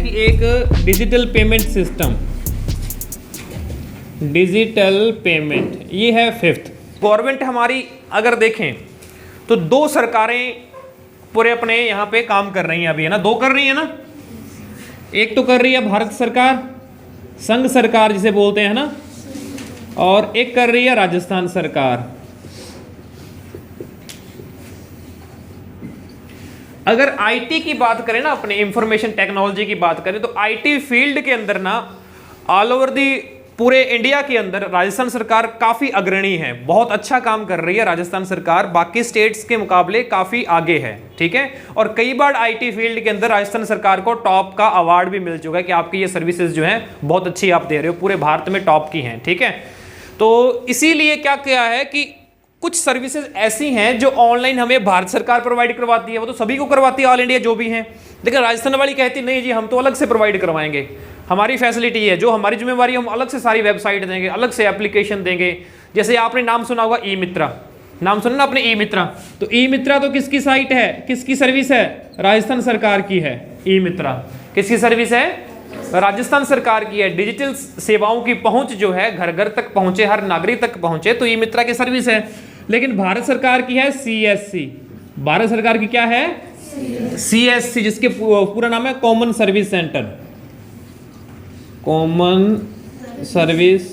कि एक digital payment system, digital payment, ये है फिफ्थ। गवर्नमेंट हमारी अगर देखें तो दो सरकारें पूरे अपने यहाँ पे काम कर रही हैं अभी, है ना, दो कर रही है ना। एक तो कर रही है भारत सरकार, संघ सरकार जिसे बोलते हैं ना, और एक कर रही है राजस्थान सरकार। अगर आईटी की बात करें ना, अपने इंफॉर्मेशन टेक्नोलॉजी की बात करें, तो आईटी फील्ड के अंदर ना ऑल ओवर दी पूरे इंडिया के अंदर राजस्थान सरकार काफी अग्रणी है, बहुत अच्छा काम कर रही है राजस्थान सरकार, बाकी स्टेट्स के मुकाबले काफी आगे है, ठीक है। और कई बार आईटी फील्ड के अंदर राजस्थान सरकार को टॉप का अवार्ड भी मिल चुका है कि आपकी ये सर्विसेज जो है बहुत अच्छी आप दे रहे हो, पूरे भारत में टॉप की हैं, ठीक है। तो इसीलिए क्या किया है कि कुछ सर्विसेज ऐसी हैं जो ऑनलाइन हमें भारत सरकार प्रोवाइड करवाती है, वो तो सभी को करवाती है ऑल इंडिया जो भी हैं, लेकिन राजस्थान वाली कहती नहीं जी हम तो अलग से प्रोवाइड करवाएंगे, हमारी फैसिलिटी है, जो हमारी जिम्मेवारी हम अलग से सारी वेबसाइट देंगे, अलग से एप्लीकेशन देंगे। जैसे आपने नाम सुना होगा ई मित्रा, नाम सुना ना आपने ई मित्रा, तो ई मित्रा तो किसकी साइट है, किसकी सर्विस है, राजस्थान सरकार की है। ई मित्रा किसकी सर्विस है, राजस्थान सरकार की है। डिजिटल सेवाओं की पहुंच जो है घर घर तक पहुंचे, हर नागरिक तक पहुंचे, तो ई मित्रा की सर्विस है। लेकिन भारत सरकार की है सीएससी, भारत सरकार की क्या है, सीएससी, जिसके पूरा नाम है common service centre, common service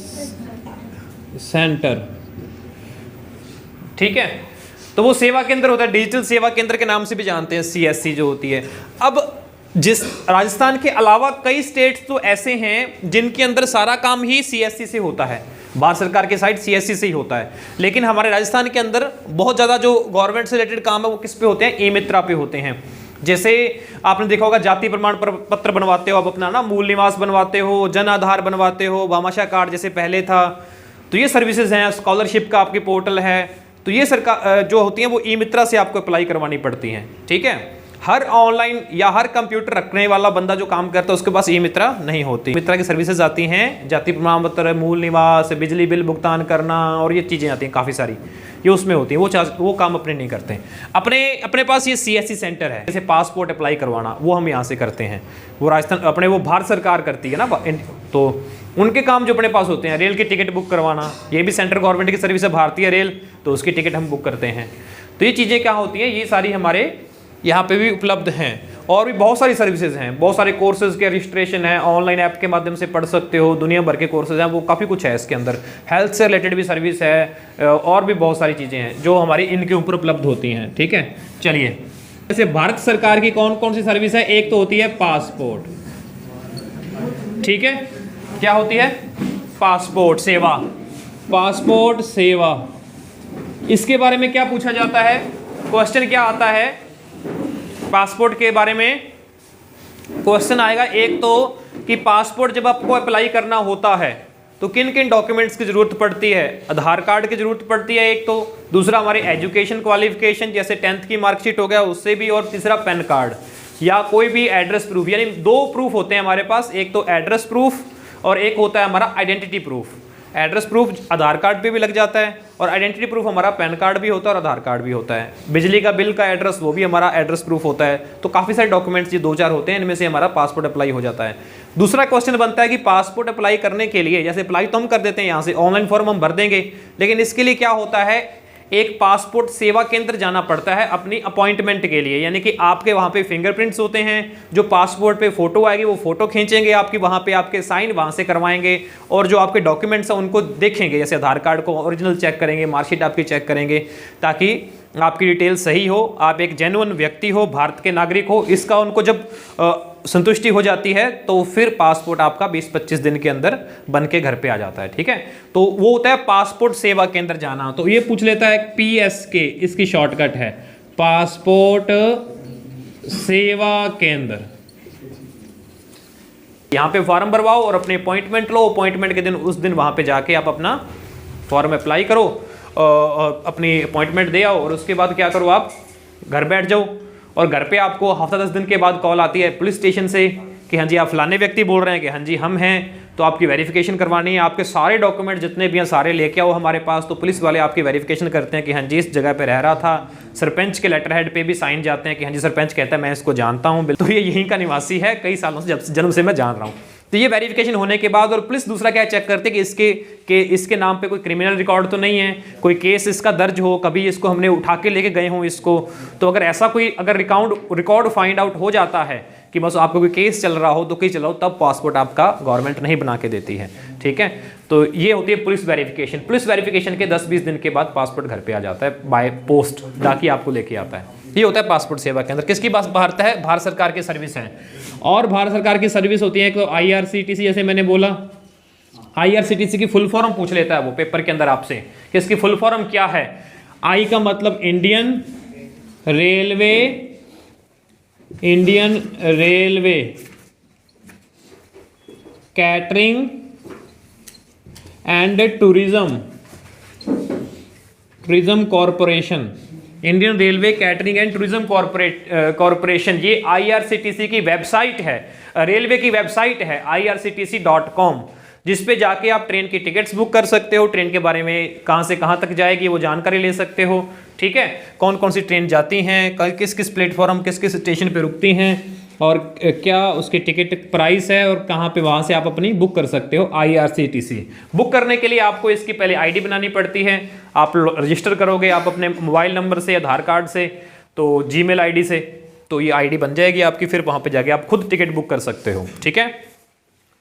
centre, ठीक है। तो वो सेवा केंद्र होता है, डिजिटल सेवा केंद्र के नाम से भी जानते हैं सीएससी जो होती है। अब जिस राजस्थान के अलावा कई स्टेट्स तो ऐसे हैं जिनके अंदर सारा काम ही सीएससी से होता है, भारत सरकार के साइड सीएससी से ही होता है, लेकिन हमारे राजस्थान के अंदर बहुत ज़्यादा जो गवर्नमेंट से रिलेटेड काम है वो किस पे होते हैं, ई मित्रा पे होते हैं। जैसे आपने देखा होगा जाति प्रमाण पत्र बनवाते हो, आप अपना ना मूल निवास बनवाते हो, जन आधार बनवाते हो, भामाशाह कार्ड जैसे पहले था, तो ये सर्विसेज हैं। स्कॉलरशिप का आपकी पोर्टल है, तो ये सरकार जो होती हैं वो ई मित्रा से आपको अप्लाई करवानी पड़ती हैं, ठीक है। हर ऑनलाइन या हर कंप्यूटर रखने वाला बंदा जो काम करता है उसके पास ई मित्रा नहीं होती। मित्रा की सर्विसेज आती हैं, जाति प्रमाण पत्र, मूल निवास, बिजली बिल भुगतान करना, और ये चीज़ें आती हैं काफ़ी सारी, ये उसमें होती हैं। वो काम अपने नहीं करते हैं। अपने पास ये सीएससी सेंटर है, जैसे पासपोर्ट अप्लाई करवाना वो हम यहाँ से करते हैं, वो राजस्थान अपने वो भारत सरकार करती है ना, तो उनके काम जो अपने पास होते हैं। रेल की टिकट बुक करवाना, ये भी सेंट्रल गवर्नमेंट की सर्विस है, भारतीय रेल, तो उसकी टिकट हम बुक करते हैं। तो ये चीज़ें क्या होती हैं, ये सारी हमारे यहाँ पे भी उपलब्ध हैं। और भी बहुत सारी सर्विसेज हैं, बहुत सारे कोर्सेज के रजिस्ट्रेशन है, ऑनलाइन ऐप के माध्यम से पढ़ सकते हो, दुनिया भर के कोर्सेज हैं, वो काफ़ी कुछ है इसके अंदर। हेल्थ से रिलेटेड भी सर्विस है, और भी बहुत सारी चीज़ें हैं जो हमारी इनके ऊपर उपलब्ध होती हैं, ठीक है। चलिए, जैसे भारत सरकार की कौन कौन सी सर्विस है, एक तो होती है पासपोर्ट, ठीक है, क्या होती है, पासपोर्ट सेवा, पासपोर्ट सेवा। इसके बारे में क्या पूछा जाता है, क्वेश्चन क्या आता है पासपोर्ट के बारे में, क्वेश्चन आएगा एक तो कि पासपोर्ट जब आपको अप्लाई करना होता है तो किन किन डॉक्यूमेंट्स की जरूरत पड़ती है। आधार कार्ड की जरूरत पड़ती है एक तो, दूसरा हमारी एजुकेशन क्वालिफिकेशन जैसे 10th की मार्कशीट हो गया उससे भी, और तीसरा पैन कार्ड या कोई भी एड्रेस प्रूफ। यानी दो प्रूफ होते हैं हमारे पास, एक तो एड्रेस प्रूफ और एक होता है हमारा आइडेंटिटी प्रूफ। एड्रेस प्रूफ आधार कार्ड पे भी लग जाता है, और आइडेंटिटी प्रूफ हमारा पैन कार्ड भी होता है और आधार कार्ड भी होता है। बिजली का बिल का एड्रेस वो भी हमारा एड्रेस प्रूफ होता है। तो काफ़ी सारे डॉक्यूमेंट्स ये 2-4 होते हैं, इनमें से हमारा पासपोर्ट अप्लाई हो जाता है। दूसरा क्वेश्चन बनता है कि पासपोर्ट अप्लाई करने के लिए, जैसे अप्लाई तो हम कर देते हैं यहाँ से, ऑनलाइन फॉर्म हम भर देंगे, लेकिन इसके लिए क्या होता है, एक पासपोर्ट सेवा केंद्र जाना पड़ता है अपनी अपॉइंटमेंट के लिए। यानी कि आपके वहाँ पे फिंगरप्रिंट्स होते हैं, जो पासपोर्ट पे फोटो आएगी वो फोटो खींचेंगे आपकी, वहाँ पे आपके साइन वहाँ से करवाएंगे, और जो आपके डॉक्यूमेंट्स हैं उनको देखेंगे, जैसे आधार कार्ड को ओरिजिनल चेक करेंगे, मार्कशीट आपकी चेक करेंगे, ताकि आपकी डिटेल सही हो, आप एक जेन्युइन व्यक्ति हो, भारत के नागरिक हो। इसका उनको जब संतुष्टि हो जाती है तो फिर पासपोर्ट आपका 20-25 दिन के अंदर बन के घर पे आ जाता है, ठीक है। तो वो होता है पासपोर्ट सेवा केंद्र जाना। तो ये पूछ लेता है PSK, इसकी शॉर्टकट है पासपोर्ट सेवा केंद्र। यहाँ पे फॉर्म भरवाओ और अपने अपॉइंटमेंट लो, अपॉइंटमेंट के दिन उस दिन वहाँ पे जाके आप अपना फॉर्म अप्लाई करो, अपनी अपॉइंटमेंट दे आओ, और उसके बाद क्या करो, आप घर बैठ जाओ। और घर पे आपको हफ्ता 10 दिन के बाद कॉल आती है पुलिस स्टेशन से कि हाँ जी आप फलाने व्यक्ति बोल रहे हैं कि हाँ जी हम हैं, तो आपकी वेरिफिकेशन करवानी है, आपके सारे डॉक्यूमेंट जितने भी हैं सारे लेके आओ हमारे पास। तो पुलिस वाले आपकी वेरिफिकेशन करते हैं कि हाँ जी इस जगह पे रह रहा था, सरपंच के लेटर हेड पे भी साइन जाते हैं कि हाँ जी सरपंच कहता है मैं इसको जानता हूँ, तो ये यहीं का निवासी है, कई सालों से जन्म से मैं जान रहा हूँ। तो ये वेरिफिकेशन होने के बाद और पुलिस दूसरा क्या चेक करते हैं कि इसके नाम पे कोई क्रिमिनल रिकॉर्ड तो नहीं है, कोई केस इसका दर्ज हो, कभी इसको हमने उठा के लेके गए हों इसको। तो अगर ऐसा कोई अगर रिकॉर्ड फाइंड आउट हो जाता है कि बस आपको कोई केस चल रहा हो तो कहीं चलाओ, तब पासपोर्ट आपका गवर्नमेंट नहीं बना के देती है। ठीक है, तो ये होती है पुलिस वेरिफिकेशन। पुलिस वेरिफिकेशन के 10-20 दिन के बाद पासपोर्ट घर पे आ जाता है, बाय पोस्ट डाकी आपको लेके आता है। ये होता है पासपोर्ट सेवा केंद्र। किसकी पास भारत है? भारत सरकार की सर्विस है। और भारत सरकार की सर्विस होती है तो IRCTC, जैसे मैंने बोला IRCTC की फुल फॉर्म पूछ लेता है वो पेपर के अंदर आपसे कि इसकी फुल फॉर्म क्या है। आई का मतलब Indian railway catering and tourism corporation, Indian railway catering and tourism corporation. ये IRCTC की वेबसाइट है, रेलवे की वेबसाइट है irctc.com, जिस पे जाके आप ट्रेन की टिकट्स बुक कर सकते हो, ट्रेन के बारे में कहाँ से कहाँ तक जाएगी वो जानकारी ले सकते हो। ठीक है, कौन कौन सी ट्रेन जाती हैं, किस किस प्लेटफॉर्म किस किस स्टेशन पे रुकती हैं, और क्या उसकी टिकट प्राइस है, और कहाँ पे वहाँ से आप अपनी बुक कर सकते हो। IRCTC बुक करने के लिए आपको इसकी पहले ID बनानी पड़ती है। आप रजिस्टर करोगे आप अपने मोबाइल नंबर से, आधार कार्ड से, तो Gmail ID से, तो ये ID बन जाएगी आपकी। फिर वहाँ पे जाके आप खुद टिकट बुक कर सकते हो। ठीक है,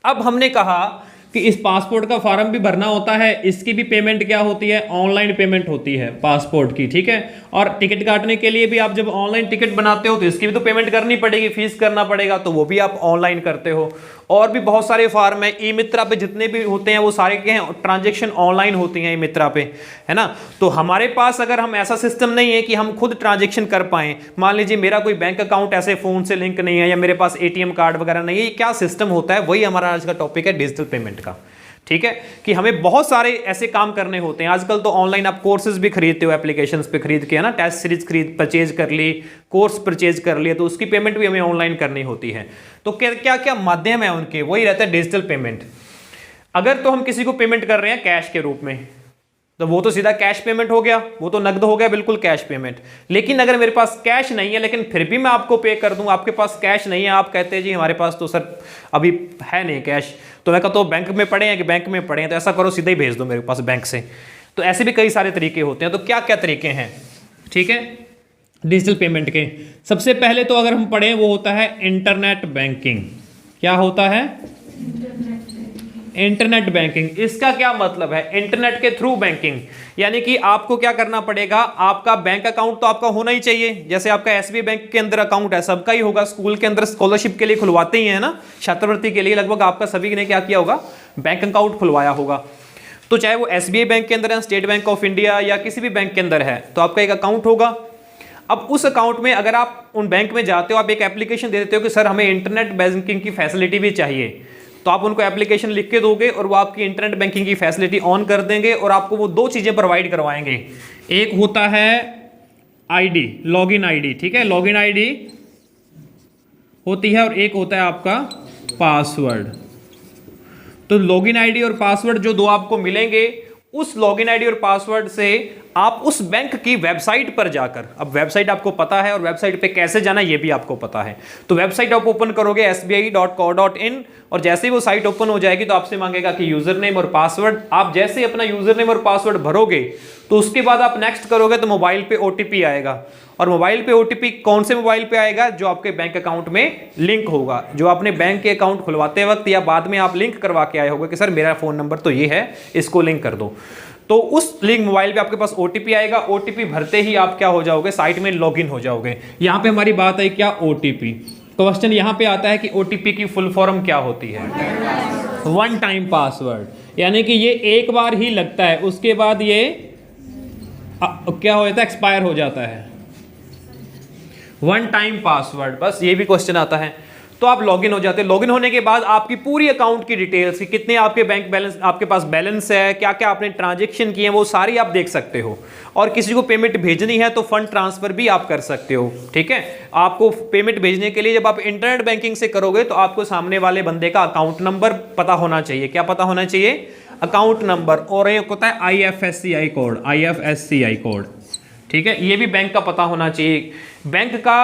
अब हमने कहा कि इस पासपोर्ट का फॉर्म भी भरना होता है, इसकी भी पेमेंट क्या होती है? ऑनलाइन पेमेंट होती है पासपोर्ट की। ठीक है, और टिकट काटने के लिए भी आप जब ऑनलाइन टिकट बनाते हो तो इसकी भी तो पेमेंट करनी पड़ेगी, फीस करना पड़ेगा, तो वो भी आप ऑनलाइन करते हो। और भी बहुत सारे फॉर्म है, ई-मित्रा पे जितने भी होते हैं वो सारे के हैं ट्रांजेक्शन ऑनलाइन होती हैं ई-मित्रा पे, है ना। तो हमारे पास अगर हम ऐसा सिस्टम नहीं है कि हम खुद ट्रांजेक्शन कर पाएं, मान लीजिए मेरा कोई बैंक अकाउंट ऐसे फोन से लिंक नहीं है या मेरे पास ATM कार्ड वगैरह नहीं है, ये क्या सिस्टम होता है, वही हमारा आज का टॉपिक है डिजिटल पेमेंट का। ठीक है, कि हमें बहुत सारे ऐसे काम करने होते हैं। आजकल तो ऑनलाइन आप कोर्सेज भी खरीदते हो एप्लीकेशंस पे खरीद के, है ना, टेस्ट सीरीज परचेज कर ली, कोर्स परचेज कर लिए, तो उसकी पेमेंट भी हमें ऑनलाइन करनी होती है। तो क्या क्या माध्यम है उनके, वही रहता है डिजिटल पेमेंट। अगर तो हम किसी को पेमेंट कर रहे हैं कैश के रूप में तो वो तो सीधा कैश पेमेंट हो गया, वो तो नकद हो गया, बिल्कुल कैश पेमेंट। लेकिन अगर मेरे पास कैश नहीं है लेकिन फिर भी मैं आपको पे कर दूं, आपके पास कैश नहीं है, आप कहते हैं जी हमारे पास तो सर अभी है नहीं कैश, तो मैं कहता हूँ बैंक में पड़े हैं कि बैंक में पड़े हैं, तो ऐसा करो सीधा ही भेज दो मेरे पास बैंक से। तो ऐसे भी कई सारे तरीके होते हैं। तो क्या क्या तरीके हैं, ठीक है, डिजिटल पेमेंट के? सबसे पहले तो अगर हम पढ़ें वो होता है इंटरनेट बैंकिंग। क्या होता है? Internet banking. इसका क्या मतलब है? इंटरनेट के थ्रू बैंकिंग, यानी कि आपको क्या करना पड़ेगा, आपका बैंक अकाउंट तो आपका होना ही चाहिए। जैसे आपका SBI बैंक के अंदर अकाउंट है, सबका ही होगा। स्कूल के अंदर स्कॉलरशिप के लिए खुलवाते ही है ना, छात्रवृत्ति के लिए, लगभग आपका सभी ने क्या किया होगा, बैंक अकाउंट खुलवाया होगा। तो चाहे वो SBI बैंक के अंदर है, स्टेट बैंक ऑफ इंडिया या किसी भी बैंक के अंदर है, तो आपका एक अकाउंट होगा। अब उस अकाउंट में अगर आप उन बैंक में जाते हो, आप एक एप्लीकेशन दे देते हो कि सर हमें इंटरनेट बैंकिंग की फैसिलिटी भी चाहिए, तो आप उनको एप्लीकेशन लिख के दोगे और वो आपकी इंटरनेट बैंकिंग की फैसिलिटी ऑन कर देंगे और आपको वो दो चीजें प्रोवाइड करवाएंगे। एक होता है आईडी, लॉगिन आईडी, ठीक है, लॉगिन आईडी होती है, और एक होता है आपका पासवर्ड। तो लॉगिन आईडी और पासवर्ड जो दो आपको मिलेंगे, उस लॉगिन आईडी और पासवर्ड से आप उस बैंक की वेबसाइट पर जाकर, अब वेबसाइट आपको पता है और वेबसाइट पे कैसे जाना ये भी आपको पता है, तो वेबसाइट आप ओपन करोगे sbi.co.in, और जैसे ही वो साइट ओपन हो जाएगी तो आपसे मांगेगा कि यूजर नेम और पासवर्ड। आप जैसे ही अपना यूजर नेम और पासवर्ड भरोगे तो उसके बाद आप नेक्स्ट करोगे तो मोबाइल पे OTP आएगा, और मोबाइल पे OTP कौन से मोबाइल पे आएगा, जो आपके बैंक अकाउंट में लिंक होगा, जो आपने बैंक के अकाउंट खुलवाते वक्त या बाद में आप लिंक करवा के आए होगे कि सर मेरा फोन नंबर तो ये है, इसको लिंक कर दो। तो उस लिंक मोबाइल पे आपके पास OTP आएगा। OTP भरते ही आप क्या हो जाओगे, साइट में लॉगिन हो जाओगे। यहाँ पे हमारी बात है क्या, OTP। क्वेश्चन यहाँ पे आता है कि OTP की फुल फॉर्म क्या होती है? वन टाइम पासवर्ड, यानी कि ये एक बार ही लगता है, उसके बाद ये क्या हो जाता है, एक्सपायर हो जाता है। वन टाइम पासवर्ड, बस ये भी क्वेश्चन आता है। तो आप लॉगिन हो जाते हैं। लॉगिन होने के बाद आपकी पूरी अकाउंट की डिटेल्स की, कितने आपके बैंक बैलेंस, आपके पास बैलेंस है, क्या क्या आपने ट्रांजेक्शन किए हैं, वो सारी आप देख सकते हो। और किसी को पेमेंट भेजनी है तो फंड ट्रांसफर भी आप कर सकते हो। ठीक है, आपको पेमेंट भेजने के लिए जब आप इंटरनेट बैंकिंग से करोगे तो आपको सामने वाले बंदे का अकाउंट नंबर पता होना चाहिए। क्या पता होना चाहिए? Account number. और एक होता है IFSCI कोड, IFSCI कोड। ठीक है, ये भी बैंक का पता होना चाहिए। बैंक का,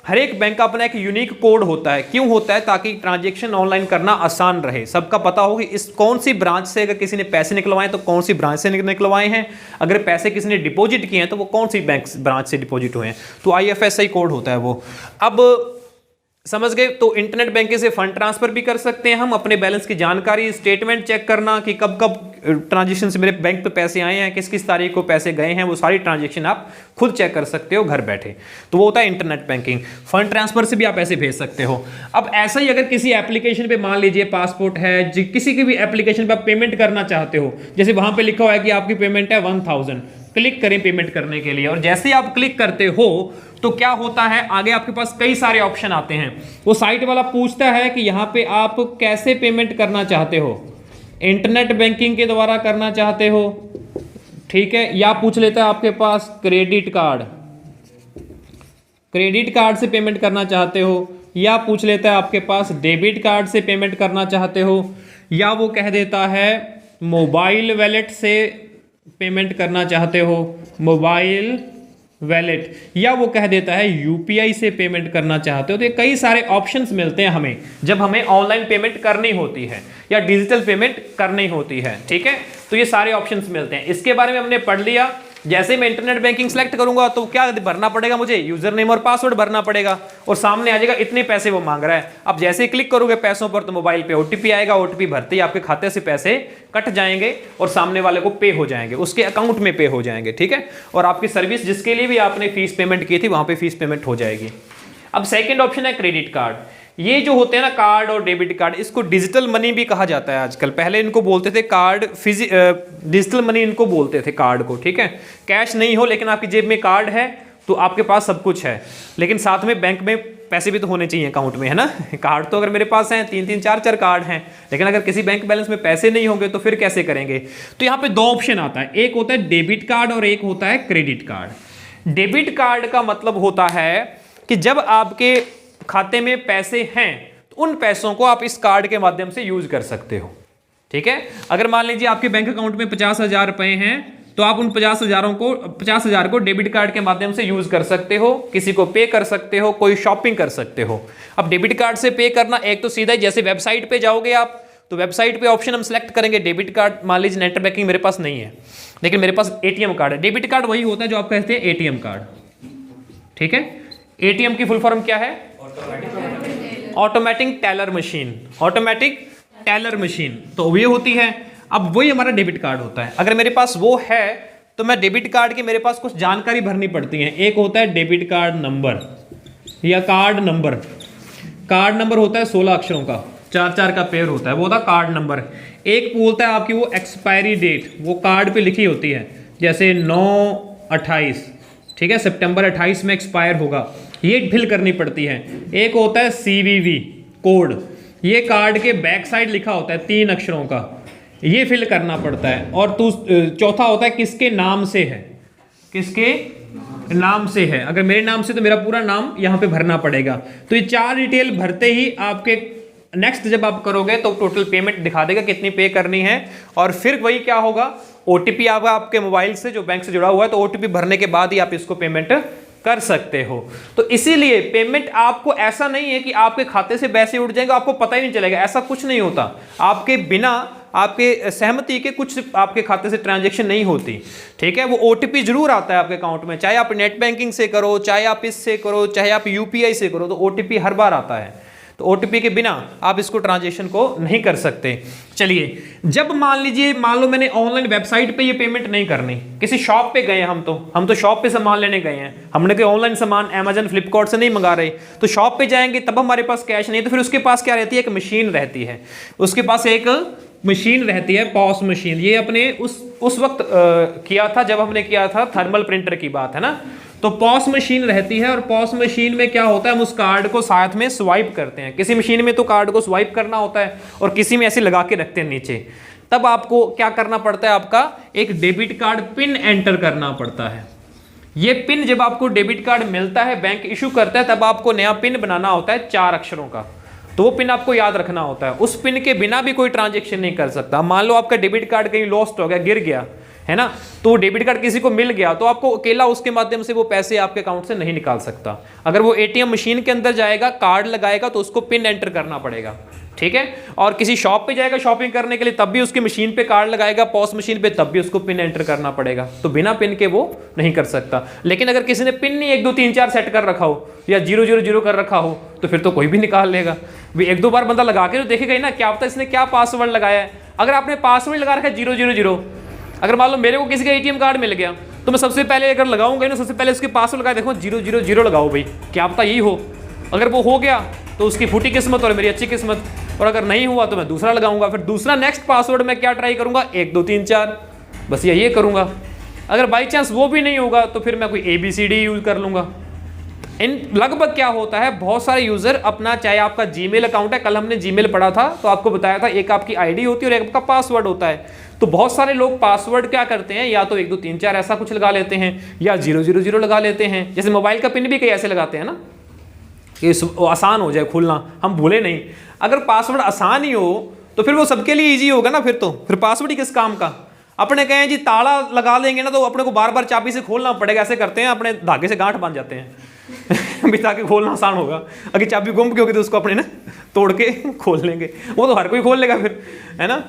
हर एक बैंक का अपना एक यूनिक कोड होता है। क्यों होता है? ताकि ट्रांजैक्शन ऑनलाइन करना आसान रहे। सबका पता हो कि इस कौन सी ब्रांच से अगर किसी ने पैसे निकलवाए तो कौन सी ब्रांच से निकलवाए हैं, अगर पैसे किसी ने डिपॉजिट किए हैं तो वो कौन सी बैंक ब्रांच से डिपॉजिट हुए हैं। तो IFSCI कोड होता है वो। अब समझ गए? तो इंटरनेट बैंकिंग से फंड ट्रांसफर भी कर सकते हैं हम, अपने बैलेंस की जानकारी, स्टेटमेंट चेक करना कि कब कब ट्रांजैक्शन से मेरे बैंक पे पैसे आए हैं, किस किस तारीख को पैसे गए हैं, वो सारी ट्रांजैक्शन आप खुद चेक कर सकते हो घर बैठे। तो वो होता है इंटरनेट बैंकिंग। फंड ट्रांसफर से भी आप ऐसे भेज सकते हो। अब ऐसा ही अगर किसी एप्लीकेशन पे मान लीजिए पासपोर्ट है, किसी की भी एप्लीकेशन पे आप पेमेंट करना चाहते हो, जैसे वहां पे लिखा हुआ है कि आपकी पेमेंट है 1000, क्लिक करें पेमेंट करने के लिए। और जैसे ही आप क्लिक करते हो तो क्या होता है, आगे आपके पास कई सारे ऑप्शन आते हैं। वो साइट वाला पूछता है कि यहाँ पे आप कैसे पेमेंट करना चाहते हो, इंटरनेट बैंकिंग के द्वारा करना चाहते हो, ठीक है, या पूछ लेता है आपके पास क्रेडिट कार्ड से पेमेंट करना चाहते हो, या पूछ लेता है आपके पास डेबिट कार्ड से पेमेंट करना चाहते हो, या वो कह देता है मोबाइल वॉलेट से पेमेंट करना चाहते हो, मोबाइल वैलेट, या वो कह देता है UPI से पेमेंट करना चाहते हो। तो ये कई सारे ऑप्शंस मिलते हैं हमें जब हमें ऑनलाइन पेमेंट करनी होती है या डिजिटल पेमेंट करनी होती है। ठीक है, तो ये सारे ऑप्शंस मिलते हैं। इसके बारे में हमने पढ़ लिया। जैसे मैं इंटरनेट बैंकिंग सेलेक्ट करूंगा तो क्या भरना पड़ेगा मुझे? यूजर नेम और पासवर्ड भरना पड़ेगा और सामने आ जाएगा इतने पैसे वो मांग रहा है। अब जैसे ही क्लिक करोगे पैसों पर तो मोबाइल पे OTP आएगा। OTP भरते ही आपके खाते से पैसे कट जाएंगे और सामने वाले को पे हो जाएंगे, उसके अकाउंट में पे हो जाएंगे। ठीक है, और आपकी सर्विस जिसके लिए भी आपने फीस पेमेंट की थी वहां पे फीस पेमेंट हो जाएगी। अब सेकेंड ऑप्शन है क्रेडिट कार्ड। ये जो होते हैं ना कार्ड और डेबिट कार्ड, इसको डिजिटल मनी भी कहा जाता है आजकल। पहले इनको बोलते थे कार्ड, डिजिटल मनी इनको बोलते थे कार्ड को। ठीक है, कैश नहीं हो लेकिन आपकी जेब में कार्ड है तो आपके पास सब कुछ है, लेकिन साथ में बैंक में पैसे भी तो होने चाहिए अकाउंट में, है ना। कार्ड तो अगर मेरे पास हैं 3-3 4-4 कार्ड हैं, लेकिन अगर किसी बैंक बैलेंस में पैसे नहीं होंगे तो फिर कैसे करेंगे। तो यहाँ पे 2 ऑप्शन आता है, एक होता है डेबिट कार्ड और एक होता है क्रेडिट कार्ड। डेबिट कार्ड का मतलब होता है कि जब आपके खाते में पैसे हैं तो उन पैसों को आप इस कार्ड के माध्यम से यूज कर सकते हो। ठीक है, अगर मान लीजिए आपके बैंक अकाउंट में 50,000 रुपए हैं तो आप उन 50,000 को डेबिट कार्ड के माध्यम से यूज कर सकते हो, किसी को पे कर सकते हो, कोई शॉपिंग कर सकते हो। अब डेबिट कार्ड से पे करना एक तो सीधा ही, जैसे वेबसाइट पे जाओगे आप तो वेबसाइट पे ऑप्शन हम सेलेक्ट करेंगे डेबिट कार्ड। मान लीजिए नेट बैंकिंग मेरे पास नहीं है लेकिन मेरे पास ATM कार्ड है। डेबिट कार्ड वही होता है जो आप कहते हैं ATM कार्ड। ठीक है, ATM की फुल फॉर्म क्या है? Automatic teller machine. Automatic teller machine तो ये होती है। अब वही हमारा डेबिट कार्ड होता है। अगर मेरे पास वो है तो मैं डेबिट कार्ड की मेरे पास कुछ जानकारी भरनी पड़ती है। एक होता है डेबिट कार्ड नंबर या कार्ड नंबर। कार्ड नंबर होता है 16 अक्षरों का, 4-4 का पेयर होता है, वो होता है कार्ड नंबर। एक बोलता है आपकी वो एक्सपायरी डेट, वो कार्ड पे लिखी होती है, जैसे 9/28, ठीक है, सितंबर 28 में एक्सपायर होगा, ये फिल करनी पड़ती है। एक होता है CVV कोड, ये कार्ड के बैक साइड लिखा होता है 3 अक्षरों का, ये फिल करना पड़ता है। और चौथा होता है किसके नाम से है, किसके नाम से है। अगर मेरे नाम से तो मेरा पूरा नाम यहाँ पे भरना पड़ेगा। तो ये 4 डिटेल भरते ही आपके नेक्स्ट जब आप करोगे तो टोटल पेमेंट दिखा देगा कितनी पे करनी है। और फिर वही क्या होगा, OTP आएगा आपके मोबाइल से जो बैंक से जुड़ा हुआ है, तो OTP भरने के बाद ही आप इसको पेमेंट कर सकते हो। तो इसीलिए पेमेंट आपको ऐसा नहीं है कि आपके खाते से पैसे उठ जाएंगे, आपको पता ही नहीं चलेगा, ऐसा कुछ नहीं होता। आपके बिना आपके सहमति के कुछ आपके खाते से ट्रांजैक्शन नहीं होती। ठीक है, वो OTP जरूर आता है आपके अकाउंट में, चाहे आप नेट बैंकिंग से करो, चाहे आप इससे करो, चाहे आप UPI से करो, तो OTP हर बार आता है। तो OTP के बिना आप इसको ट्रांजैक्शन को नहीं कर सकते। चलिए, जब मान लो मैंने ऑनलाइन वेबसाइट पे ये पेमेंट नहीं करनी, किसी शॉप पे गए हम तो शॉप पे सामान लेने गए हैं, हमने कोई ऑनलाइन सामान Amazon फ्लिपकार्ट से नहीं मंगा रहे, तो शॉप पे जाएंगे तब हमारे पास कैश नहीं, तो फिर उसके पास क्या रहती है, एक मशीन रहती है, उसके पास एक मशीन रहती है, पॉस मशीन। ये अपने उस वक्त किया था जब हमने किया था थर्मल प्रिंटर की बात है ना। तो पॉस मशीन रहती है और पॉस मशीन में क्या होता है, हम उस कार्ड को साथ में स्वाइप करते हैं। किसी मशीन में तो कार्ड को स्वाइप करना होता है और किसी में ऐसे लगा के रखते हैं नीचे। तब आपको क्या करना पड़ता है, आपका एक डेबिट कार्ड पिन एंटर करना पड़ता है। ये पिन जब आपको डेबिट कार्ड मिलता है, बैंक इशू करता है, तब आपको नया पिन बनाना होता है 4 अक्षरों का। तो वो पिन आपको याद रखना होता है। उस पिन के बिना भी कोई ट्रांजेक्शन नहीं कर सकता। मान लो आपका डेबिट कार्ड कहीं लॉस्ट हो गया, गिर गया है ना, तो डेबिट कार्ड किसी को मिल गया तो आपको अकेला उसके माध्यम से वो पैसे आपके अकाउंट से नहीं निकाल सकता। अगर वो एटीएम मशीन के अंदर जाएगा, कार्ड लगाएगा, तो उसको पिन एंटर करना पड़ेगा, ठीक है। और किसी शॉप पे जाएगा शॉपिंग करने के लिए, तब भी उसकी मशीन पे कार्ड लगाएगा, पॉस मशीन पे, तब भी उसको पिन एंटर करना पड़ेगा। तो बिना पिन के वो नहीं कर सकता। लेकिन अगर किसी ने पिन नहीं 1 2 3 4 सेट कर रखा हो या 000 कर रखा हो, तो फिर तो कोई भी निकाल लेगा। भी 1 2 बार बंदा लगा के तो देखेगा ही ना, क्या पता इसने क्या पासवर्ड लगाया है। अगर आपने पासवर्ड लगा रखा है 000, अगर मान लो मेरे को किसी का एटीएम कार्ड मिल गया, तो मैं सबसे पहले अगर लगाऊंगा ना, सबसे पहले उसके पासवर्ड लगा देखो 000 लगाओ भाई, क्या पता यही हो। अगर वो हो गया तो उसकी फूटी किस्मत और मेरी अच्छी किस्मत, और अगर नहीं हुआ तो मैं दूसरा लगाऊंगा। फिर दूसरा नेक्स्ट पासवर्ड मैं क्या ट्राई करूंगा, 1 2 3 4, बस यही करूंगा। अगर बाई चांस वो भी नहीं होगा तो फिर मैं कोई ABCD यूज कर लूंगा। इन लगभग क्या होता है, बहुत सारे यूजर अपना, चाहे आपका जीमेल अकाउंट है, कल हमने जीमेल पढ़ा था तो आपको बताया था एक आपकी आईडी होती है और एक आपका पासवर्ड होता है। तो बहुत सारे लोग पासवर्ड क्या करते हैं, या तो 1 2 3 4 ऐसा कुछ लगा लेते हैं, या 000 लगा लेते हैं। जैसे मोबाइल का पिन भी कई ऐसे लगाते हैं ना, कि आसान हो जाए खुलना, हम भूले नहीं। अगर पासवर्ड आसान ही हो तो फिर वो सबके लिए इजी होगा ना, फिर पासवर्ड ही किस काम का। अपने कहें जी ताला लगा देंगे ना, तो अपने को बार बार चाबी से खोलना पड़ेगा। ऐसे करते हैं, अपने धागे से गांठ बांध जाते हैं बिता के खोलना आसान होगा। अगर चाबी गुम की होगी तो उसको अपने ना तोड़ के खोल लेंगे, वो तो हर कोई खोल लेगा फिर, है ना।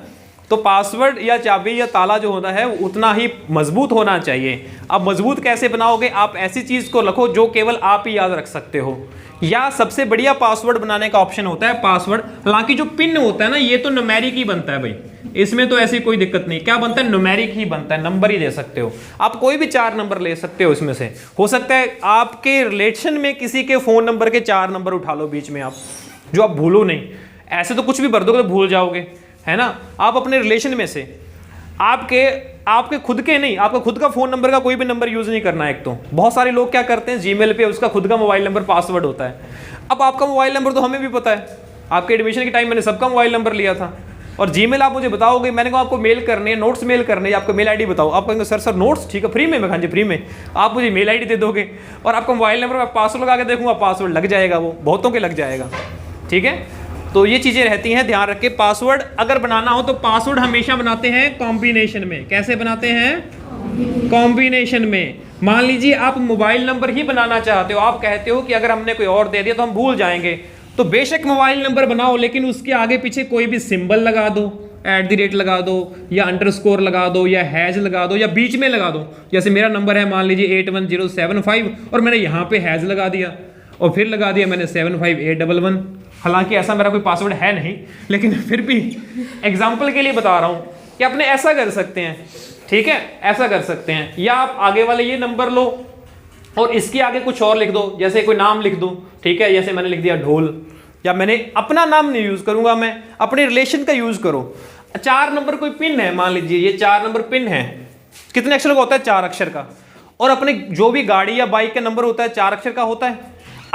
तो पासवर्ड या चाबी या ताला जो होता है उतना ही मजबूत होना चाहिए। अब मजबूत कैसे बनाओगे, आप ऐसी चीज को रखो जो केवल आप ही याद रख सकते हो। या सबसे बढ़िया पासवर्ड बनाने का ऑप्शन होता है पासवर्ड। हालांकि जो पिन होता है ना, ये तो न्यूमेरिक ही बनता है भाई, इसमें तो ऐसी कोई दिक्कत नहीं। क्या बनता है, न्यूमेरिक ही बनता है, नंबर ही दे सकते हो आप। कोई भी 4 नंबर ले सकते हो इसमें से। हो सकता है आपके रिलेशन में किसी के फोन नंबर के 4 नंबर उठा लो बीच में आप, जो आप भूलो नहीं। ऐसे तो कुछ भी भर दोगे तो भूल जाओगे, है ना। आप अपने रिलेशन में से आपके खुद के नहीं, आपका खुद का फोन नंबर का कोई भी नंबर यूज नहीं करना है। एक तो बहुत सारे लोग क्या करते हैं, जीमेल पे उसका खुद का मोबाइल नंबर पासवर्ड होता है। अब आपका मोबाइल नंबर तो हमें भी पता है, आपके एडमिशन के टाइम मैंने सबका मोबाइल नंबर लिया था। और जीमेल आप मुझे बताओगे, मैंने कहा आपको मेल करने है, नोट्स मेल करने है, आपका मेल आईडी बताओ। आप कहेंगे सर नोट्स ठीक है फ्री में, मैं हाँ जी फ्री में। आप मुझे मेल आईडी दे दोगे और आपका मोबाइल नंबर मैं पासवर्ड लगा के देखूंगा, पासवर्ड लग जाएगा, वो बहुतों के लग जाएगा, ठीक है। तो ये चीजें रहती हैं, ध्यान रखें। पासवर्ड अगर बनाना हो तो पासवर्ड हमेशा बनाते हैं कॉम्बिनेशन में। कैसे बनाते हैं, कॉम्बिनेशन में। मान लीजिए आप मोबाइल नंबर ही बनाना चाहते हो, आप कहते हो कि अगर हमने कोई और दे दिया तो हम भूल जाएंगे, तो बेशक मोबाइल नंबर बनाओ, लेकिन उसके आगे पीछे कोई भी सिंबल लगा दो, @ लगा दो, या अंडरस्कोर लगा दो, या हैज लगा दो, या बीच में लगा दो। जैसे मेरा नंबर है मान लीजिए 81075 और मैंने यहाँ पे हैज लगा दिया और फिर लगा दिया मैंने 75811। हालांकि ऐसा मेरा कोई पासवर्ड है नहीं, लेकिन फिर भी एग्जाम्पल के लिए बता रहा हूँ कि अपने ऐसा कर सकते हैं, ठीक है, ऐसा कर सकते हैं। या आप आगे वाले ये नंबर लो और इसके आगे कुछ और लिख दो, जैसे कोई नाम लिख दो, ठीक है। जैसे मैंने लिख दिया ढोल, या मैंने अपना नाम नहीं यूज करूंगा, मैं अपने रिलेशन का यूज करो। 4 नंबर कोई पिन है, मान लीजिए ये 4 नंबर पिन है, कितने अक्षर का होता है, 4 अक्षर का। और अपने जो भी गाड़ी या बाइक का नंबर होता है 4 अक्षर का होता है।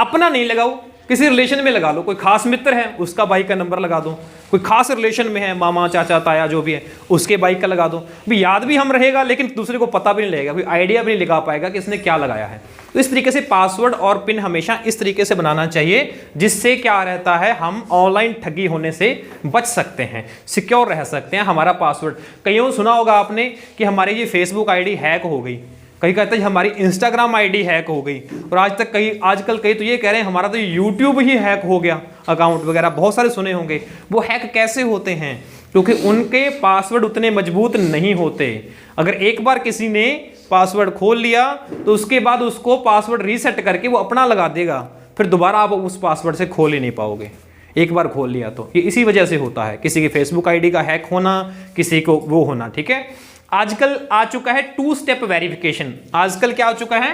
अपना नहीं लगाओ, किसी रिलेशन में लगा लो, कोई खास मित्र है उसका बाइक का नंबर लगा दो, कोई खास रिलेशन में है, मामा चाचा ताया जो भी है उसके बाइक का लगा दो। भी याद भी हम रहेगा, लेकिन दूसरे को पता भी नहीं लगेगा, कोई आइडिया भी नहीं लगा पाएगा कि इसने क्या लगाया है। तो इस तरीके से पासवर्ड और पिन हमेशा इस तरीके से बनाना चाहिए, जिससे क्या रहता है, हम ऑनलाइन ठगी होने से बच सकते हैं, सिक्योर रह सकते हैं। हमारा पासवर्ड, कईयों सुना होगा आपने कि हमारी ये फेसबुक आईडी हैक हो गई, कहीं कहते हैं हमारी इंस्टाग्राम आईडी हैक हो गई, और आजकल कई तो ये कह रहे हैं हमारा तो यूट्यूब ही हैक हो गया, अकाउंट वगैरह बहुत सारे सुने होंगे। वो हैक कैसे होते हैं, क्योंकि उनके पासवर्ड उतने मजबूत नहीं होते। अगर एक बार किसी ने पासवर्ड खोल लिया तो उसके बाद उसको पासवर्ड रीसेट करके वो अपना लगा देगा, फिर दोबारा आप उस पासवर्ड से खोल ही नहीं पाओगे, एक बार खोल लिया तो। ये इसी वजह से होता है, किसी की फेसबुक आईडी का हैक होना, किसी को वो होना, ठीक है। आजकल आ चुका है 2 स्टेप वेरिफिकेशन। आजकल क्या आ चुका है,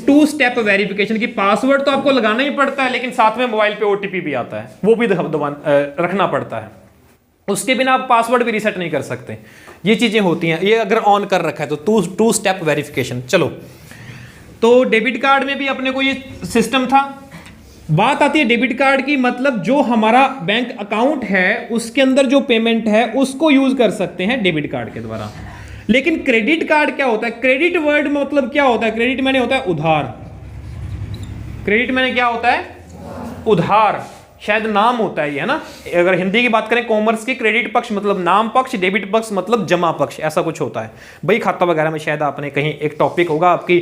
2 स्टेप वेरिफिकेशन की पासवर्ड तो आपको लगाना ही पड़ता है, लेकिन साथ में मोबाइल पे OTP भी आता है, वो भी रखना पड़ता है। उसके बिना आप पासवर्ड भी रीसेट नहीं कर सकते। ये चीजें होती हैं, ये अगर ऑन कर रखा है तो 2 स्टेप वेरिफिकेशन। चलो तो डेबिट कार्ड में भी अपने को ये सिस्टम था। बात आती है डेबिट कार्ड की, मतलब जो हमारा बैंक अकाउंट है उसके अंदर जो पेमेंट है उसको यूज कर सकते हैं डेबिट कार्ड के द्वारा। लेकिन क्रेडिट कार्ड क्या होता है? क्रेडिट वर्ड मतलब क्या होता है? क्रेडिट माने होता है उधार। क्रेडिट माने क्या होता है? उधार। शायद नाम होता है ये, है ना। अगर हिंदी की बात करें कॉमर्स की, क्रेडिट पक्ष मतलब नाम पक्ष, डेबिट पक्ष मतलब जमा पक्ष, ऐसा कुछ होता है। बही खाता वगैरह में शायद आपने कहीं एक टॉपिक होगा आपकी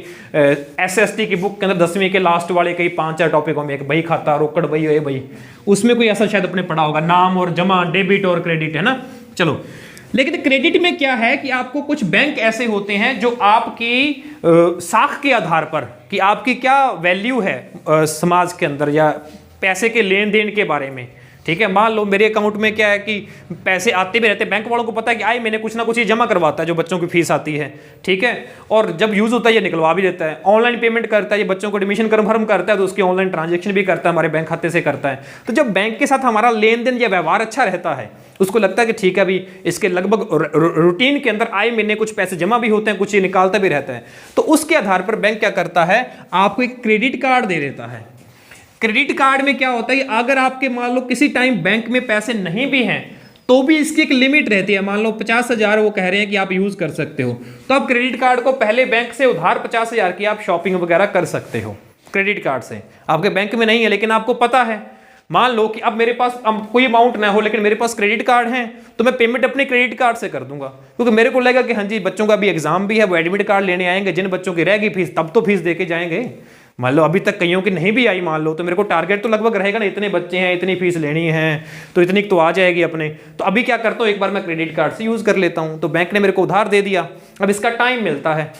SST की बुक के अंदर 10वीं के लास्ट वाले कई 5-4 टॉपिकों में, एक बही खाता, रोकड़ बही है बही, उसमें कोई ऐसा शायद अपने पढ़ा होगा, नाम और जमा, डेबिट और क्रेडिट, है ना। चलो, लेकिन क्रेडिट में क्या है कि आपको कुछ बैंक ऐसे होते हैं जो आपकी साख के आधार पर कि आपकी क्या वैल्यू है समाज के अंदर या पैसे के लेन देन के बारे में, ठीक है। मान लो मेरे अकाउंट में क्या है कि पैसे आते भी रहते हैं, बैंक वालों को पता है कि आए मैंने कुछ ना कुछ ही जमा करवाता है जो बच्चों की फीस आती है, ठीक है, और जब यूज होता है ये निकलवा भी देता है, ऑनलाइन पेमेंट करता है, ये बच्चों को एडमिशन कंफर्म करता है तो उसकी ऑनलाइन ट्रांजेक्शन भी करता है, हमारे बैंक खाते से करता है। तो जब बैंक के साथ हमारा लेन देन या व्यवहार अच्छा रहता है, उसको लगता है कि ठीक है अभी इसके लगभग रूटीन के अंदर आए महीने कुछ पैसे जमा भी होते हैं, कुछ ये निकालता भी रहता है, तो उसके आधार पर बैंक क्या करता है, आपको एक क्रेडिट कार्ड दे देता है। क्रेडिट कार्ड में क्या होता है, अगर आपके मान लो किसी टाइम बैंक में पैसे नहीं भी हैं तो भी इसकी एक लिमिट रहती है। मान लो 50,000 वो कह रहे हैं कि आप यूज कर सकते हो, तो आप क्रेडिट कार्ड को पहले बैंक से उधार 50,000 की आप शॉपिंग वगैरह कर सकते हो क्रेडिट कार्ड से। आपके बैंक में नहीं है लेकिन आपको पता है, मान लो कि अब मेरे पास अब कोई अमाउंट ना हो लेकिन मेरे पास क्रेडिट कार्ड है तो मैं पेमेंट अपने क्रेडिट कार्ड से कर दूंगा, क्योंकि मेरे को लगेगा कि हाँ जी बच्चों का भी एग्जाम भी है, वो एडमिट कार्ड लेने आएंगे, जिन बच्चों की रहेगी फीस तब तो फीस दे के जाएंगे। मान लो अभी तक कईयों की नहीं भी आई, मान लो, तो मेरे को टारगेट तो लगभग रहेगा ना, इतने बच्चे हैं इतनी फीस लेनी है तो इतनी तो आ जाएगी अपने। तो अभी क्या करता हूँ, एक बार मैं क्रेडिट कार्ड से यूज कर लेता हूँ, तो बैंक ने मेरे को उधार दे दिया, अब इसका टाइम मिलता है,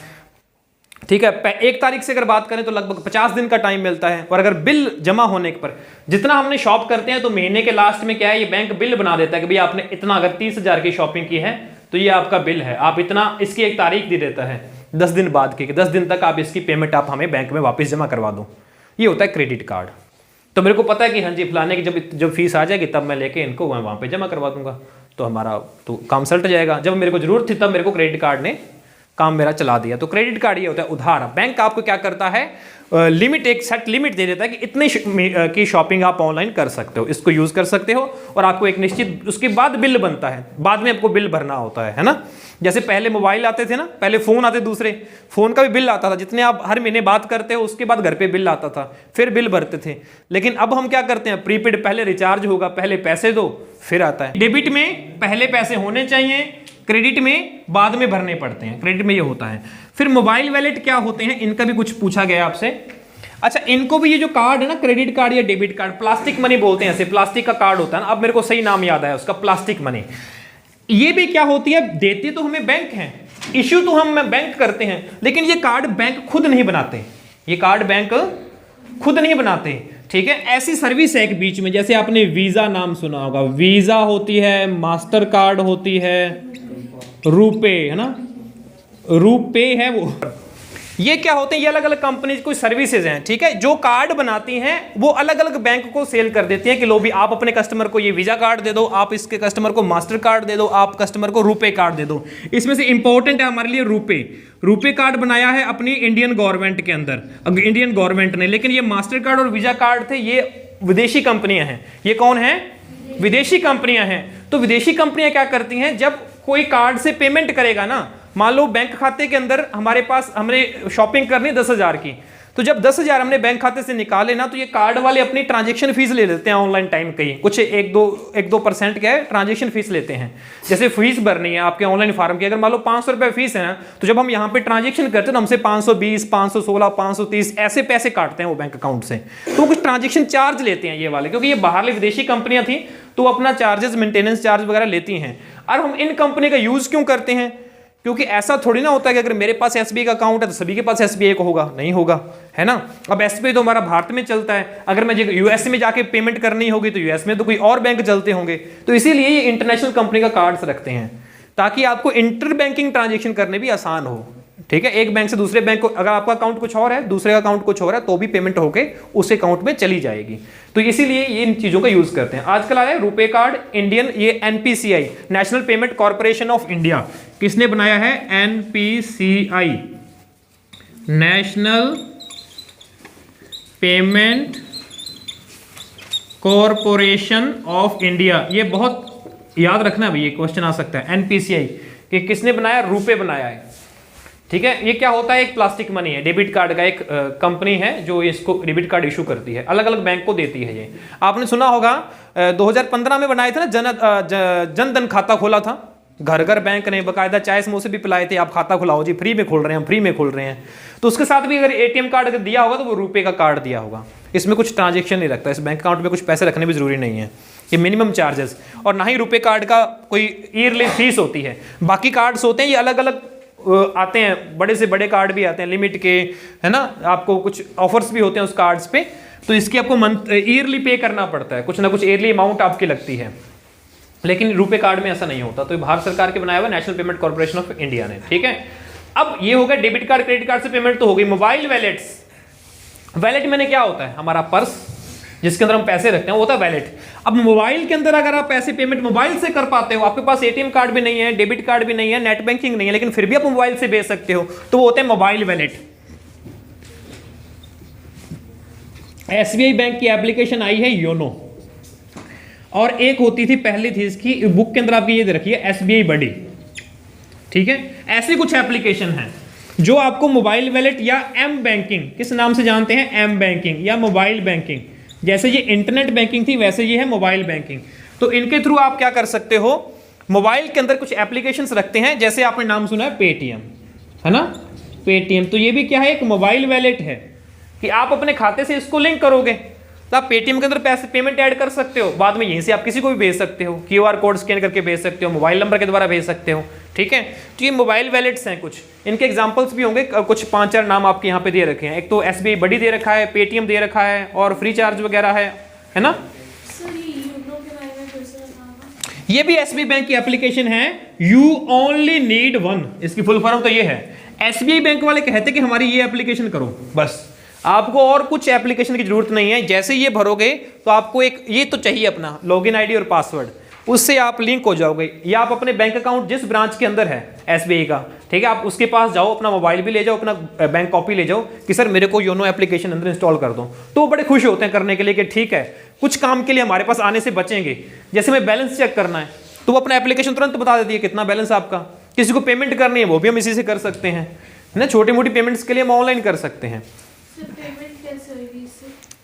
ठीक है। 1 तारीख से अगर बात करें तो लगभग 50 दिन का टाइम मिलता है, और अगर बिल जमा होने पर जितना हमने शॉप करते हैं तो महीने के लास्ट में क्या है, ये बैंक बिल बना देता है कि भाई आपने इतना, अगर 30,000 की शॉपिंग की है तो ये आपका बिल है, आप इतना, इसकी एक तारीख दे देता है 10 दिन बाद की, 10 दिन तक आप इसकी पेमेंट आप हमें बैंक में वापस जमा करवा दो। ये होता है क्रेडिट कार्ड। तो मेरे को पता है कि हाँ जी फलाने की जब फीस आ जाएगी तब मैं लेके इनको वहाँ पे जमा करवा दूंगा, तो हमारा तो काम सल्ट जाएगा। जब मेरे को जरूरत थी तब मेरे को क्रेडिट कार्ड ने काम मेरा चला दिया। तो क्रेडिट कार्ड ये होता है उधार। बैंक आपको क्या करता है, लिमिट, एक सेट लिमिट दे देता है कि इतने की शॉपिंग आप ऑनलाइन कर सकते हो, इसको यूज कर सकते हो, और आपको एक निश्चित, उसके बाद बिल बनता है, बाद में आपको बिल भरना होता है ना। जैसे पहले मोबाइल आते थे ना, पहले फोन आते दूसरे, फोन का भी बिल आता था, जितने आप हर महीने बात करते हो उसके बाद घर पे बिल आता था, फिर बिल भरते थे। लेकिन अब हम क्या करते हैं, प्रीपेड, पहले रिचार्ज होगा, पहले पैसे दो फिर आता है। डेबिट में पहले पैसे होने चाहिए, क्रेडिट में बाद में भरने पड़ते हैं, क्रेडिट में ये होता है। फिर मोबाइल वॉलेट क्या होते हैं, इनका भी कुछ पूछा गया आपसे। अच्छा, इनको भी ये जो कार्ड है ना, क्रेडिट कार्ड या डेबिट कार्ड, प्लास्टिक मनी बोलते हैं, ऐसे प्लास्टिक का कार्ड होता है ना, अब मेरे को सही नाम याद आया उसका, प्लास्टिक मनी। ये भी क्या होती है, देते तो हमें बैंक हैं, इश्यू तो हम बैंक करते हैं, लेकिन ये कार्ड बैंक खुद नहीं बनाते, ये कार्ड बैंक खुद नहीं बनाते, ठीक है। ऐसी सर्विस है एक बीच में, जैसे आपने वीजा नाम सुना होगा, वीजा होती है, मास्टर कार्ड होती है, रुपे है ना, रुपे है वो। ये क्या होते हैं, ये अलग अलग कंपनी कोई सर्विसेज हैं, ठीक है, जो कार्ड बनाती हैं वो अलग अलग बैंक को सेल कर देती हैं कि लो भी आप अपने कस्टमर को ये वीजा कार्ड दे दो, आप इसके कस्टमर को मास्टर कार्ड दे दो, आप कस्टमर को रुपे कार्ड दे दो। इसमें से इंपॉर्टेंट है हमारे लिए रुपे। रुपे कार्ड बनाया है अपनी इंडियन गवर्नमेंट के अंदर, इंडियन गवर्नमेंट ने, लेकिन ये मास्टर कार्ड और वीजा कार्ड थे ये विदेशी कंपनियां हैं। ये कौन है, विदेशी कंपनियां हैं। तो विदेशी कंपनियां क्या करती हैं, जब कोई कार्ड से पेमेंट करेगा ना, मान लो बैंक खाते के अंदर हमारे पास, हमने शॉपिंग करनी 10,000 की, तो जब 10,000 हमने बैंक खाते से निकाले ना, तो ये कार्ड वाले अपनी ट्रांजैक्शन फीस ले लेते हैं ऑनलाइन टाइम, कहीं कुछ 1-2% क्या है ट्रांजैक्शन फीस लेते हैं। जैसे फीस भरनी है आपके ऑनलाइन फार्म की, अगर मान लो 500 रुपये फीस है ना, तो जब हम यहाँ पे ट्रांजैक्शन करते हैं तो हमसे 520, 516, 530 ऐसे पैसे काटते हैं वो बैंक अकाउंट से। तो कुछ ट्रांजेक्शन चार्ज लेते हैं ये वाले, क्योंकि ये बाहरली विदेशी कंपनियां थी तो अपना चार्जेस, मेंटेनेंस चार्ज वगैरह लेती हैं। और हम इन कंपनी का यूज क्यों करते हैं, क्योंकि ऐसा थोड़ी ना होता है कि अगर मेरे पास एसबीआई का अकाउंट है तो सभी के पास एसबीआई को होगा, नहीं होगा, है ना। अब एसबीआई तो हमारा भारत में चलता है, अगर मैं यूएस में जाके पेमेंट करनी होगी तो यूएस में तो कोई और बैंक चलते होंगे, तो इसीलिए ये इंटरनेशनल कंपनी का कार्ड्स रखते हैं ताकि आपको इंटर बैंकिंग ट्रांजेक्शन करने भी आसान हो, ठीक है। एक बैंक से दूसरे बैंक को, अगर आपका अकाउंट कुछ और है, दूसरे का अकाउंट कुछ और है, तो भी पेमेंट होके उस अकाउंट में चली जाएगी। तो इसीलिए ये इन चीजों का यूज करते हैं। आजकल आया रुपे कार्ड, इंडियन, ये NPCI, national payment corporation of India, किसने बनाया है, NPCI, national payment corporation of India. ये बहुत याद रखना भाई, ये क्वेश्चन आ सकता है एनपीसीआई कि किसने बनाया, रुपए बनाया है। ठीक है, ये क्या होता है, एक प्लास्टिक मनी है, डेबिट कार्ड का एक कंपनी है जो इसको डेबिट कार्ड इशू करती है, अलग अलग बैंक को देती है। ये आपने सुना होगा 2015 में बनाए थे ना, जन धन खाता खोला था, घर घर बैंक ने बकायदा चाय समोसे भी पिलाए थे, आप खाता खुलाओ जी, फ्री में खोल रहे हैं, हम फ्री में खोल रहे हैं। तो उसके साथ भी अगर एटीएम कार्ड अगर दिया होगा तो वो रुपए का कार्ड दिया होगा। इसमें कुछ ट्रांजेक्शन नहीं रखता, इस बैंक अकाउंट में कुछ पैसे रखने भी जरूरी नहीं है, ये मिनिमम चार्जेस, और ना ही रुपए कार्ड का कोई ईयरली फीस होती है। बाकी कार्ड्स होते हैं ये अलग अलग आते हैं, बड़े से बड़े कार्ड भी आते हैं लिमिट के, है ना, आपको कुछ ऑफर्स भी होते हैं उस कार्ड्स पे, तो इसकी आपको मंथ ईयरली पे करना पड़ता है, कुछ ना कुछ ईयरली अमाउंट आपकी लगती है। लेकिन रुपए कार्ड में ऐसा नहीं होता, तो भारत सरकार के बनाया हुआ national payment corporation of India ने। ठीक है, अब ये हो गया डेबिट कार्ड क्रेडिट कार्ड से पेमेंट तो हो गई। मोबाइल वैलेट्स, वैलेट में क्या होता है, हमारा पर्स जिसके अंदर हम पैसे रखते हैं वो होता है वैलेट। अब मोबाइल के अंदर अगर आप पैसे पेमेंट मोबाइल से कर पाते हो, आपके पास एटीएम कार्ड भी नहीं है, डेबिट कार्ड भी नहीं है, नेट बैंकिंग नहीं है, लेकिन फिर भी आप मोबाइल से भेज सकते हो, तो वो होते हैं मोबाइल वैलेट। एसबीआई बैंक की एप्लीकेशन आई है योनो, और एक होती थी पहले थी, इसकी बुक के अंदर आपकी ये दे रखी है एसबीआई बडी। ठीक है, ऐसे कुछ एप्लीकेशन हैं जो आपको मोबाइल वैलेट या एम बैंकिंग, किस नाम से जानते हैं, एम बैंकिंग या मोबाइल बैंकिंग, जैसे ये इंटरनेट बैंकिंग थी वैसे ये है मोबाइल बैंकिंग। तो इनके थ्रू आप क्या कर सकते हो, मोबाइल के अंदर कुछ एप्लीकेशंस रखते हैं, जैसे आपने नाम सुना है पेटीएम, है ना, पेटीएम, तो ये भी क्या है, एक मोबाइल वैलेट है कि आप अपने खाते से इसको लिंक करोगे तो आप पेटीएम के अंदर पैसे पेमेंट ऐड कर सकते हो, बाद में यहीं से आप किसी को भी भेज सकते हो, क्यूआर कोड स्कैन करके भेज सकते हो, मोबाइल नंबर के द्वारा भेज सकते हो। ठीक है, तो ये मोबाइल वैलेट्स हैं कुछ, इनके एग्जांपल्स भी होंगे, कुछ 5-4 नाम आपके यहाँ पे दे रखे हैं। एक तो एसबीआई बड़ी दे रखा है, पेटीएम दे रखा है, और फ्री चार्ज वगैरह है ना। ये भी एसबीआई बैंक की एप्लीकेशन है, यू ओनली नीड वन, इसकी फुल फॉर्म तो ये है। एसबीआई बैंक वाले कहते कि हमारी ये एप्लीकेशन करो, बस आपको और कुछ एप्लीकेशन की जरूरत नहीं है। जैसे ये भरोगे तो आपको एक ये तो चाहिए अपना लॉगिन आईडी और पासवर्ड, उससे आप लिंक हो जाओगे, या आप अपने बैंक अकाउंट जिस ब्रांच के अंदर है एसबीआई का, ठीक है, आप उसके पास जाओ, अपना मोबाइल भी ले जाओ, अपना बैंक कॉपी ले जाओ कि सर मेरे को योनो एप्लीकेशन अंदर इंस्टॉल कर दो, तो वो बड़े खुश होते हैं करने के लिए कि ठीक है कुछ काम के लिए हमारे पास आने से बचेंगे। जैसे मैं बैलेंस चेक करना है तो वो अपना एप्लीकेशन तुरंत बता देती है कितना बैलेंस आपका, किसी को पेमेंट करनी है वो भी हम इसी से कर सकते हैं ना, छोटी मोटी पेमेंट्स के लिए हम ऑनलाइन कर सकते हैं।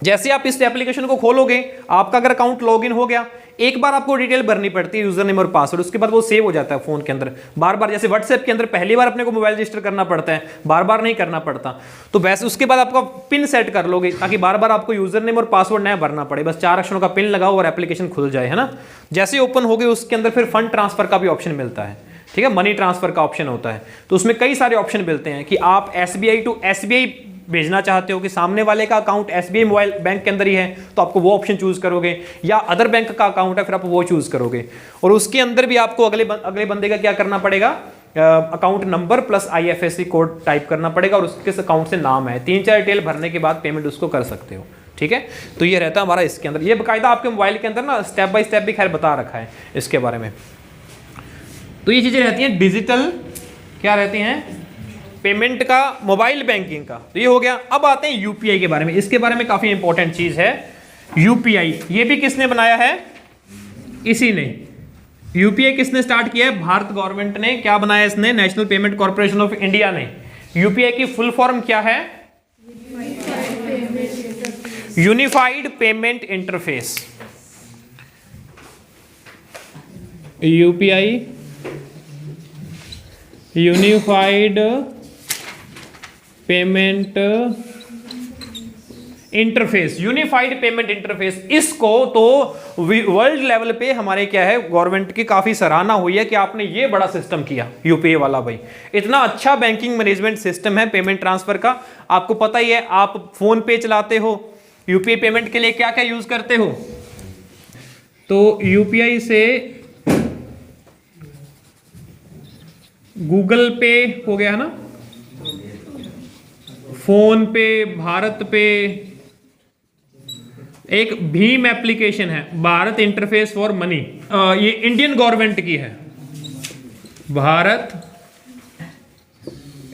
जैसे आप इस एप्लीकेशन को खोलोगे, आपका अगर अकाउंट लॉगिन हो गया, एक बार आपको डिटेल भरनी पड़ती है, यूजर नेम और पासवर्ड, उसके बाद वो सेव हो जाता है फोन के अंदर। बार बार जैसे व्हाट्सएप के अंदर पहली बार अपने को मोबाइल रजिस्टर करना पड़ता है, बार बार नहीं करना पड़ता, तो वैसे उसके बाद आपका पिन सेट कर लोगे ताकि बार बार आपको यूजर नेम और पासवर्ड नया भरना पड़े, बस 4 अक्षरों का पिन लगाओ और एप्लीकेशन खुल जाए, है ना। जैसे ओपन हो गए उसके अंदर फिर फंड ट्रांसफर का भी ऑप्शन मिलता है, ठीक है, मनी ट्रांसफर का ऑप्शन होता है, तो उसमें कई सारे ऑप्शन मिलते हैं कि आप एसबीआई टू एसबीआई भेजना चाहते हो कि सामने वाले का अकाउंट एसबीआई मोबाइल बैंक के अंदर ही है तो आपको वो ऑप्शन चूज करोगे, या अदर बैंक का अकाउंट है फिर आप वो चूज करोगे, और उसके अंदर भी आपको अगले बंदे का क्या करना पड़ेगा, account number plus IFSC code type करना पड़ेगा, और उसके अकाउंट से नाम है, 3-4 डिटेल भरने के बाद पेमेंट उसको कर सकते हो। ठीक है, तो ये रहता है हमारा इसके अंदर, ये बाकायदा आपके मोबाइल के अंदर ना स्टेप बाय स्टेप भी खैर बता रखा है इसके बारे में। तो ये चीजें रहती हैं डिजिटल, क्या रहती हैं, पेमेंट का, मोबाइल बैंकिंग का, तो ये हो गया। अब आते हैं यूपीआई के बारे में, इसके बारे में काफी इंपॉर्टेंट चीज है यूपीआई। ये भी किसने बनाया है, इसी ने। यूपीआई किसने स्टार्ट किया है, भारत गवर्नमेंट ने। क्या बनाया इसने, national payment corporation of India ने। यूपीआई की फुल फॉर्म क्या है, unified payment interface. UPI unified payment interface, unified payment interface, इसको तो वर्ल्ड लेवल पे हमारे क्या है, गवर्नमेंट की काफी सराहना हुई है कि आपने ये बड़ा सिस्टम किया यूपीआई वाला। भाई इतना अच्छा बैंकिंग मैनेजमेंट सिस्टम है पेमेंट ट्रांसफर का, आपको पता ही है, आप फोन पे चलाते हो, यूपीआई पेमेंट के लिए क्या क्या यूज करते हो, तो यूपीआई से गूगल पे हो गया ना, फोन पे, भारत पे, एक भीम एप्लीकेशन है, भारत इंटरफेस फॉर मनी, ये इंडियन गवर्नमेंट की है, Bharat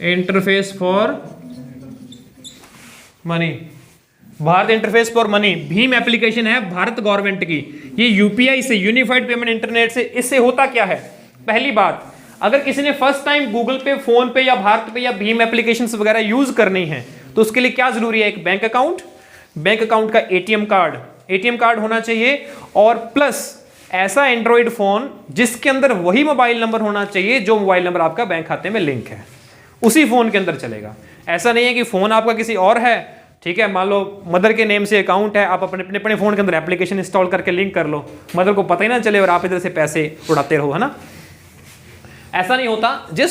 interface for money, Bharat interface for money, Bhim application है भारत गवर्नमेंट की। ये यूपीआई से, यूनिफाइड पेमेंट इंटरनेट से, इससे होता क्या है? पहली बात, अगर किसी ने फर्स्ट टाइम गूगल पे, फोन पे या भारत पे या भीम एप्लीकेशंस वगैरह यूज करनी है तो उसके लिए क्या जरूरी है? एक बैंक अकाउंट, बैंक अकाउंट का एटीएम कार्ड होना चाहिए, और प्लस ऐसा एंड्रॉइड फोन जिसके अंदर वही मोबाइल नंबर होना चाहिए जो मोबाइल नंबर आपका बैंक खाते में लिंक है, उसी फोन के अंदर चलेगा। ऐसा नहीं है कि फोन आपका किसी और है, ठीक है, मान लो मदर के नेम से अकाउंट है, आप अपने अपने फोन के अंदर एप्लीकेशन इंस्टॉल करके लिंक कर लो, मदर को पता ही ना चले और आप इधर से पैसे उड़ाते रहो, है ना। ऐसा नहीं होता। जो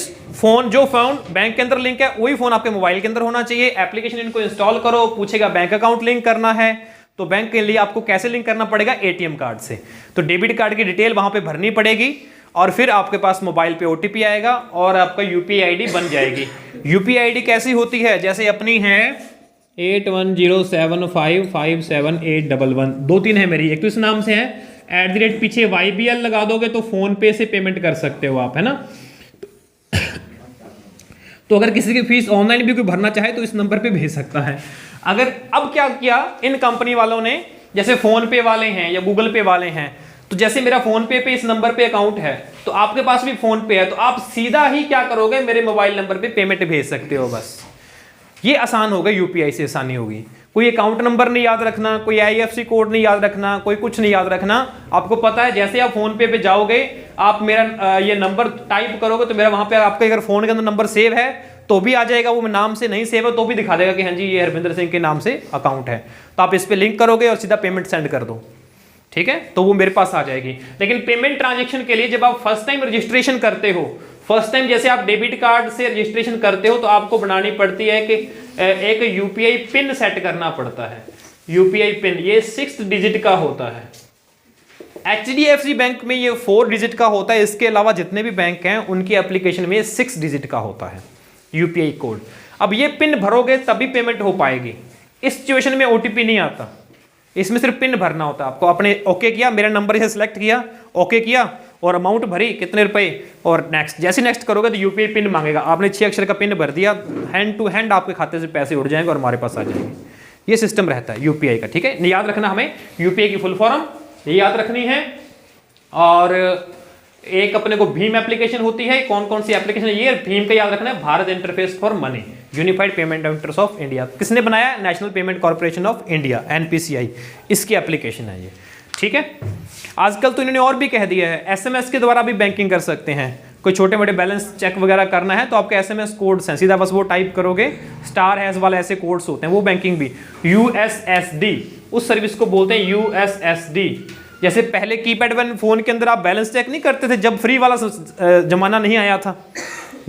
फोन बैंक के अंदर लिंक है वही फोन आपके मोबाइल के अंदर होना चाहिए। एप्लीकेशन इनको इंस्टॉल करो, पूछेगा बैंक अकाउंट लिंक करना है, तो बैंक के लिए आपको कैसे लिंक करना पड़ेगा? एटीएम कार्ड से। तो डेबिट कार्ड की डिटेल वहां पे भरनी पड़ेगी और फिर आपके पास मोबाइल पे ओटीपी आएगा और आपका यूपीआई आईडी बन जाएगी। यूपीआई आईडी कैसी होती है? जैसे अपनी है 8107557811, 2-3 है मेरी, एक तो इस नाम से है, @ पीछे YBL लगा दोगे तो फोन पे से पेमेंट कर सकते हो आप, है ना। तो अगर किसी की फीस ऑनलाइन भी कोई भरना चाहे तो इस नंबर पे भेज सकता है। अगर अब क्या किया इन कंपनी वालों ने, जैसे फोन पे वाले हैं या गूगल पे वाले हैं, तो जैसे मेरा फोन पे इस नंबर पे अकाउंट है तो आपके पास भी फोन पे है, तो आप सीधा ही क्या करोगे? मेरे मोबाइल नंबर पे पेमेंट भेज सकते हो। बस ये आसान होगा, यूपीआई से आसानी होगी। कोई अकाउंट नंबर नहीं याद रखना, कोई IFSC कोड नहीं याद रखना, कोई कुछ नहीं याद रखना। आपको पता है जैसे आप फोन पे जाओगे, आप मेरा ये नंबर टाइप करोगे तो मेरा वहां पे आपके अगर फोन के अंदर नंबर सेव है तो भी आ जाएगा, वो नाम से नहीं सेव है तो भी दिखा देगा कि हाँ जी ये हरविंदर सिंह के नाम से अकाउंट है। तो आप इस पे लिंक करोगे और सीधा पेमेंट सेंड कर दो, ठीक है, तो वो मेरे पास आ जाएगी। लेकिन पेमेंट ट्रांजेक्शन के लिए जब आप फर्स्ट टाइम रजिस्ट्रेशन करते हो, फर्स्ट टाइम जैसे आप डेबिट कार्ड से रजिस्ट्रेशन करते हो तो आपको बनानी पड़ती है कि एक यूपीआई पिन सेट करना पड़ता है। यूपीआई पिन ये 6 डिजिट का होता है। HDFC बैंक में ये 4 डिजिट का होता है, इसके अलावा जितने भी बैंक हैं उनकी एप्लीकेशन में 6 डिजिट का होता है यूपीआई कोड। अब ये पिन भरोगे तभी पेमेंट हो पाएगी। इस सिचुएशन में ओटीपी नहीं आता, इसमें सिर्फ पिन भरना होता है। आपको आपने ओके किया, मेरा नंबर इसे सिलेक्ट किया, ओके किया और अमाउंट भरी कितने रुपए, और नेक्स्ट। जैसे नेक्स्ट करोगे तो यूपीआई पिन मांगेगा, आपने 6 अक्षर का पिन भर दिया, हैंड टू हैंड आपके खाते से पैसे उड़ जाएंगे और हमारे पास आ जाएंगे। ये सिस्टम रहता है यूपीआई का, ठीक है। याद रखना हमें यूपीआई की फुल फॉर्म ये याद रखनी है। और एक अपने को भीम एप्लीकेशन होती है, कौन कौन सी एप्लीकेशन है ये भीम का याद रखना है, Bharat interface for money, unified payment interface of India. किसने बनाया? National payment corporation of India, NPCI, इसकी एप्लीकेशन है ये, ठीक है। आजकल तो इन्होंने और भी कह दिया है, SMS के द्वारा भी बैंकिंग कर सकते हैं। कोई छोटे मोटे बैलेंस चेक वगैरह करना है तो आपके SMS कोड्स हैं, सीधा बस वो टाइप करोगे, * वाले ऐसे कोड्स होते हैं, वो बैंकिंग भी। USSD उस सर्विस को बोलते हैं, USSD। जैसे पहले कीपैड वन फोन के अंदर आप बैलेंस चेक नहीं करते थे, जब फ्री वाला जमाना नहीं आया था,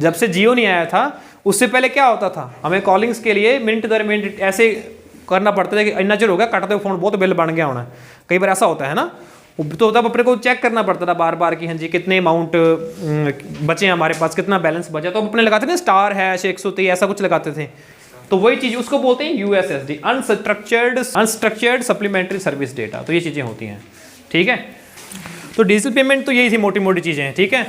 जब से जियो नहीं आया था, उससे पहले क्या होता था, हमें कॉलिंग्स के लिए मिनट दर मिनट ऐसे करना पड़ता था कि इतना चलो हो गया, काटते हुए फोन बहुत बिल बन गया होना। कई बार ऐसा होता है ना, तो तब अपने को चेक करना पड़ता था बार बार कि हाँ जी कितने अमाउंट बचे हमारे पास, कितना बैलेंस बचा, तो अपने लगाते थे *#123 ऐसा कुछ लगाते थे। तो वही चीज उसको बोलते हैं USSD, unstructured supplementary service data. तो ये चीजें होती हैं, ठीक है। तो डिजिटल पेमेंट तो यही थी मोटी मोटी चीजें, ठीक है।